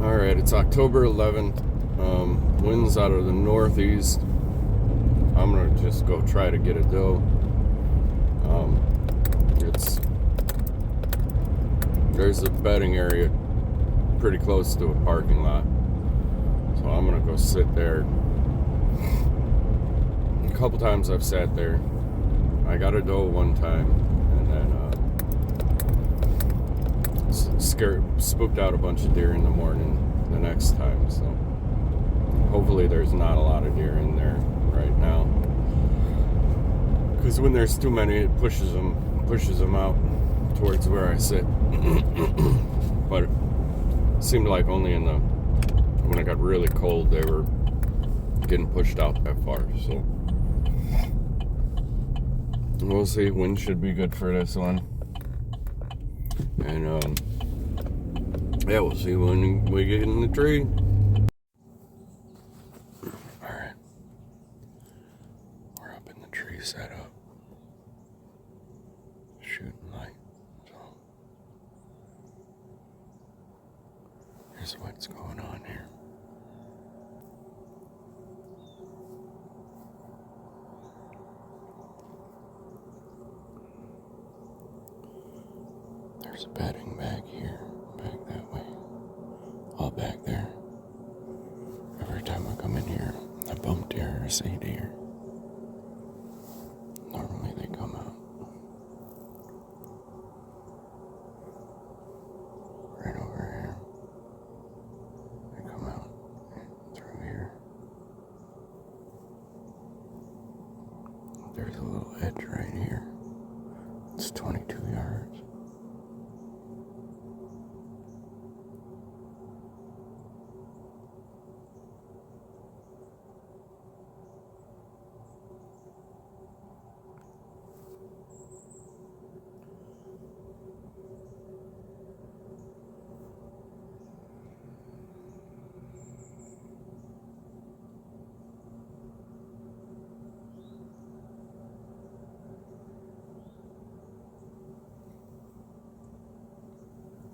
Alright, it's October 11th. Winds out of the northeast. I'm going to just go try to get a doe. There's a bedding area pretty close to a parking lot. So I'm going to go sit there. A couple times I've sat there. I got a doe one time, and then spooked out a bunch of deer in the morning the next time. So hopefully there's not a lot of deer in there right now, because when there's too many, it pushes them out towards where I sit. But it seemed like only when it got really cold, they were getting pushed out that far. So we'll see. Wind should be good for this one, and yeah, we'll see when we get in the tree. Alright, we're up in the tree set up, shooting light. So here's what's going on here. There's a bedding back here, back that way, all back there. Every time I come in here, I bump deer or see deer. Normally they come out right over here. They come out through here. There's a little edge right here. It's 22 yards.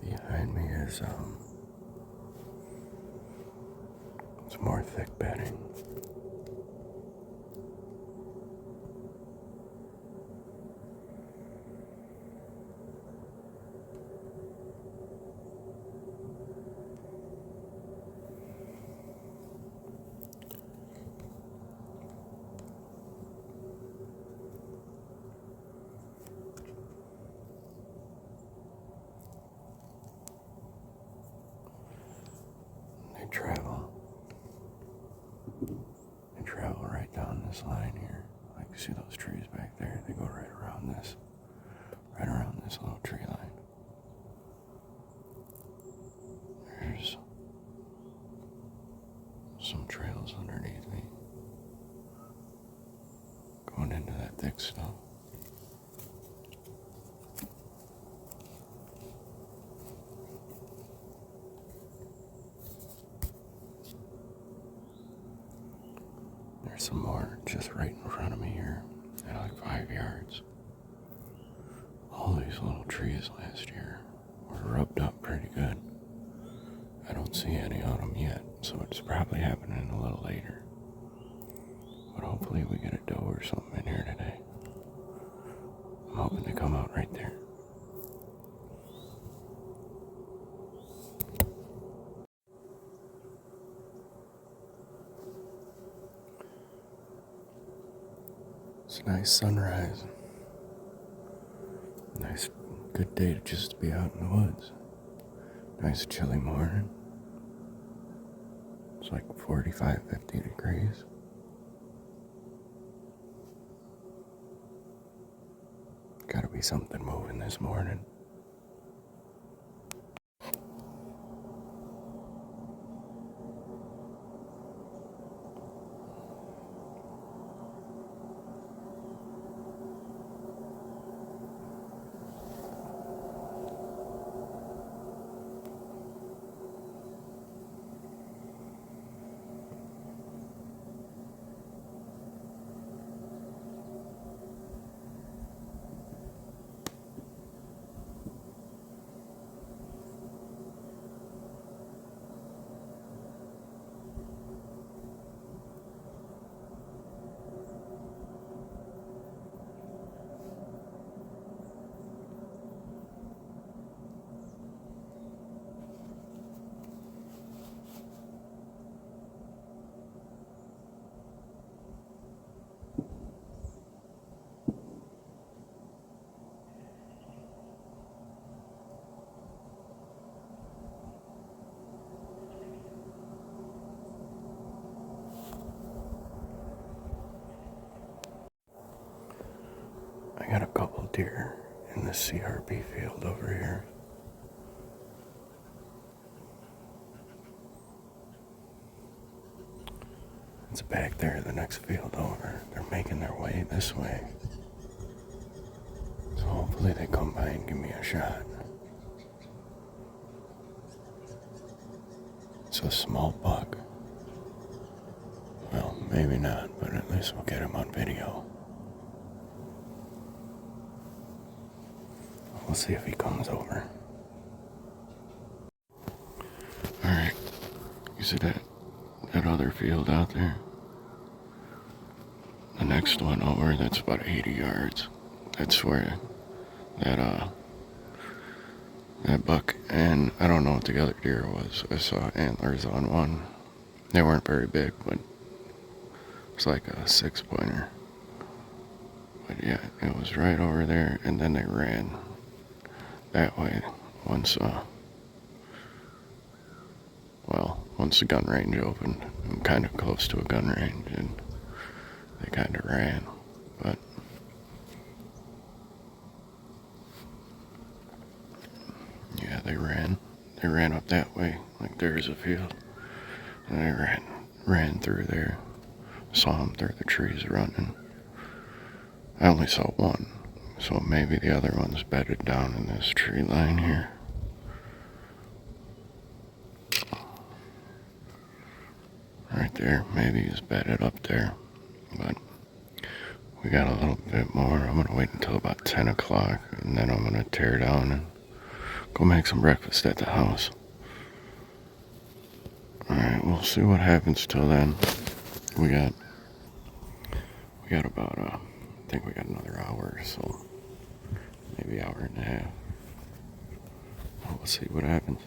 Behind me is some more thick bedding. They travel right down this line here. Like, you see those trees back there? They go right around this little tree line. There's some trails underneath me going into that thick snow. There's some more just right in front of me here at like 5 yards. All these little trees last year were rubbed up pretty good. I don't see any on them yet, so it's probably happening a little later. But hopefully we get a doe or something in here today. I'm hoping to come out right there. It's a nice sunrise. Nice, good day to just be out in the woods. Nice chilly morning. It's like 45, 50 degrees. Gotta be something moving this morning. deer in the CRB field over here. It's back there, the next field over. They're making their way this way. So hopefully they come by and give me a shot. It's a small buck. Well, maybe not, but at least we'll get him on video. We'll see if he comes over. Alright, you see that other field out there? The next one over, that's about 80 yards. That's where that buck, and I don't know what the other deer was. I saw antlers on one. They weren't very big, but it's like a 6-pointer. But yeah, it was right over there, and then they ran that way once the gun range opened. I'm kind of close to a gun range, and they kind of ran, but yeah, they ran up that way, like there's a field, and they ran through there. Saw them through the trees running. I only saw one, so maybe the other one's bedded down in this tree line here. Right there, maybe he's bedded up there, but we got a little bit more. I'm gonna wait until about 10 o'clock, and then I'm gonna tear down and go make some breakfast at the house. Alright, we'll see what happens till then. We got about, I think we got another hour or so, maybe hour and a half. We'll see what happens.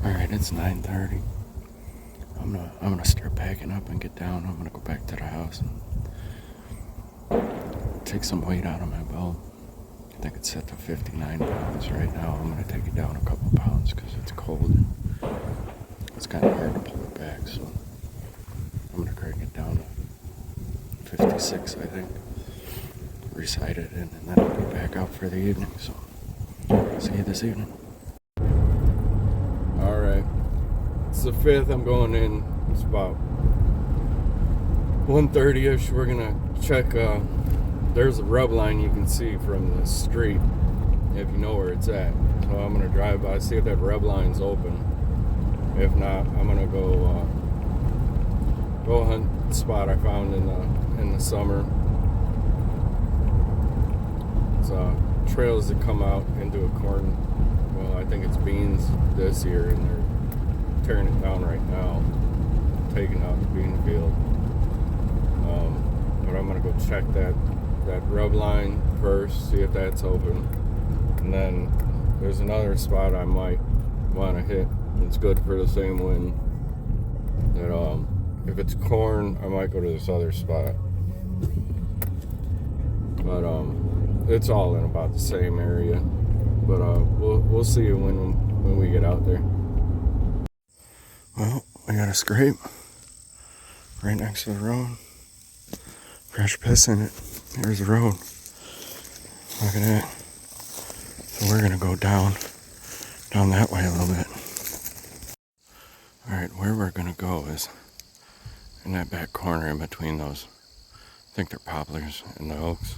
Alright, it's 9:30. I'm gonna start packing up and get down. I'm gonna go back to the house and take some weight out of my belt. I think it's set to 59 pounds right now. I'm gonna take it down a couple pounds because it's cold. It's kind of hard to pull it back, so I'm gonna crank it down to 56, I think. Recite it in, and then I'll be back out for the evening. So see you this evening. Alright, it's the 5th. I'm going in. It's about 1:30ish. We're gonna check. There's a rub line you can see from the street if you know where it's at. So I'm gonna drive by, see if that rub line's open. If not, I'm gonna go hunt the spot I found in the summer. It's trails that come out into a corn. Well, I think it's beans this year, and they're tearing it down right now, taking out the bean field. But I'm gonna go check that rub line first, see if that's open, and then there's another spot I might want to hit. It's good for the same wind. That if it's corn, I might go to this other spot. But it's all in about the same area. But we'll see you when we get out there. Well, we got a scrape right next to the road. Fresh piss in it. Here's the road. Look at that. So we're gonna go down that way a little bit. Alright, where we're gonna go is in that back corner in between those, I think they're poplars and the oaks.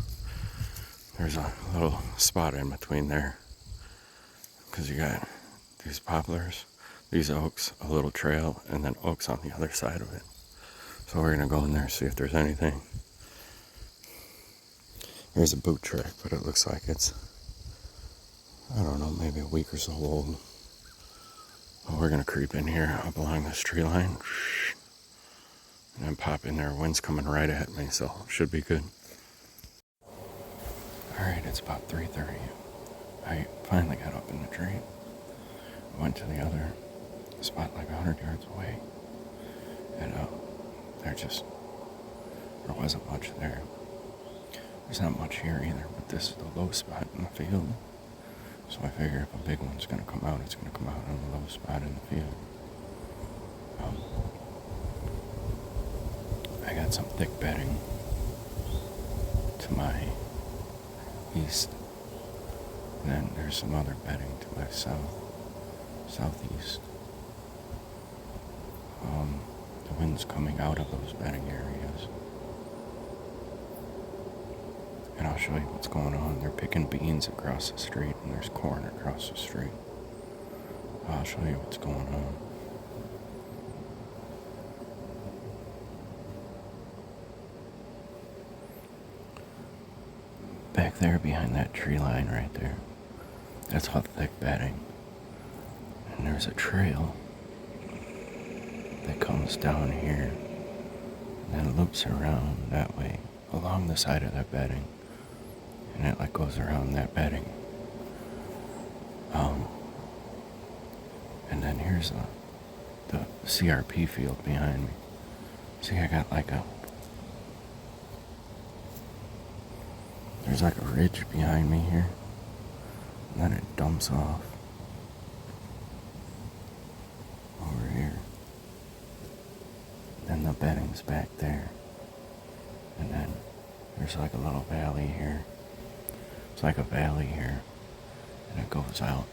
There's a little spot in between there, because you got these poplars, these oaks, a little trail, and then oaks on the other side of it. So we're gonna go in there and see if there's anything. There's a boot track, but it looks like it's, I don't know, maybe a week or so old. Well, we're gonna creep in here up along this tree line and then pop in there. Wind's coming right at me, so should be good. Alright, it's about 3:30. I finally got up in the tree. Went to the other spot like 100 yards away. And there wasn't much there. There's not much here either, but this is the low spot in the field. So I figure if a big one's going to come out, it's going to come out on the low spot in the field. I got some thick bedding to my east, and then there's some other bedding to my southeast. The wind's coming out of those bedding areas. And I'll show you what's going on. They're picking beans across the street, and there's corn across the street. I'll show you what's going on. Back there behind that tree line right there, that's all thick bedding. And there's a trail that comes down here and then loops around that way along the side of that bedding. And it like goes around that bedding. And then here's the CRP field behind me. See, I got there's like a ridge behind me here. And then it dumps off over here. Then the bedding's back there. And then there's like a little valley here. It's like a valley here, and it goes out.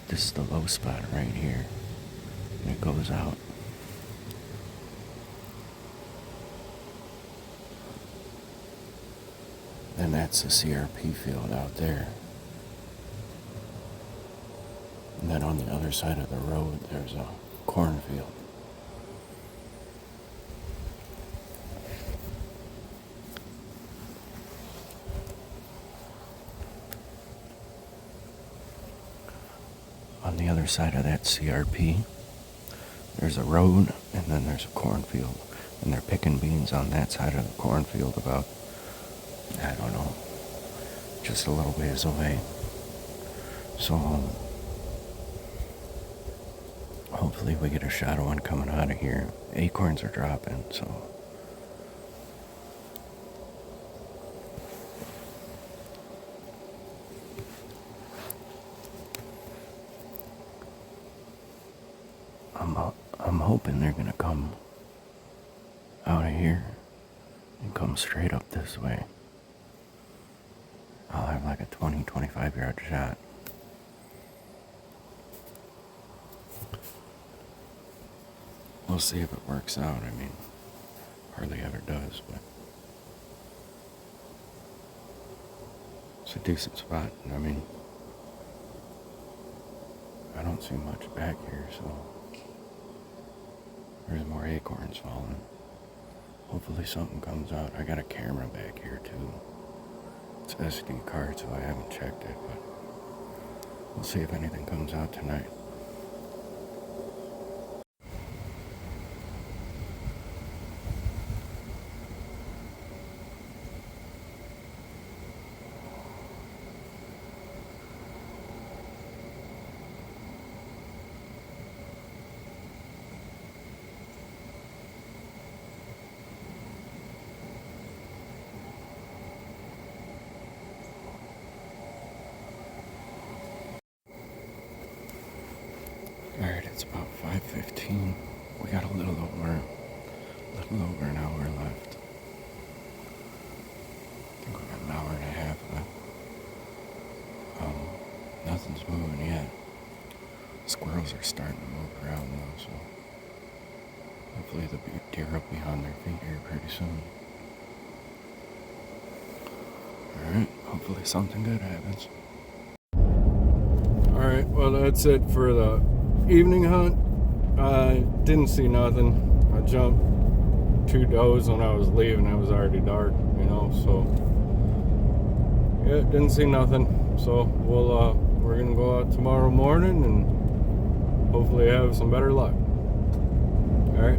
This is the low spot right here, and it goes out. Then that's the CRP field out there. And then on the other side of the road, there's a cornfield. On the other side of that CRP, there's a road, and then there's a cornfield. And they're picking beans on that side of the cornfield about, I don't know, just a little ways away. So, hopefully we get a shot of one coming out of here. Acorns are dropping, so. I'm hoping they're gonna come out of here and come straight up this way. I'll have like a 20-25 yard shot. We'll see if it works out. I mean, hardly ever does, but it's a decent spot. I mean, I don't see much back here, so there's more acorns falling. Hopefully something comes out. I got a camera back here too. It's SD card, so I haven't checked it, but we'll see if anything comes out tonight. Alright, it's about 5:15. We got a little over an hour left. I think we got an hour and a half left. Nothing's moving yet. Squirrels are starting to move around though, so hopefully the deer will be on their feet here pretty soon. Alright, hopefully something good happens. Alright, well that's it for the evening hunt. I didn't see nothing. I jumped 2 does when I was leaving. It was already dark, you know, so yeah, didn't see nothing. So we're gonna go out tomorrow morning and hopefully have some better luck. All right.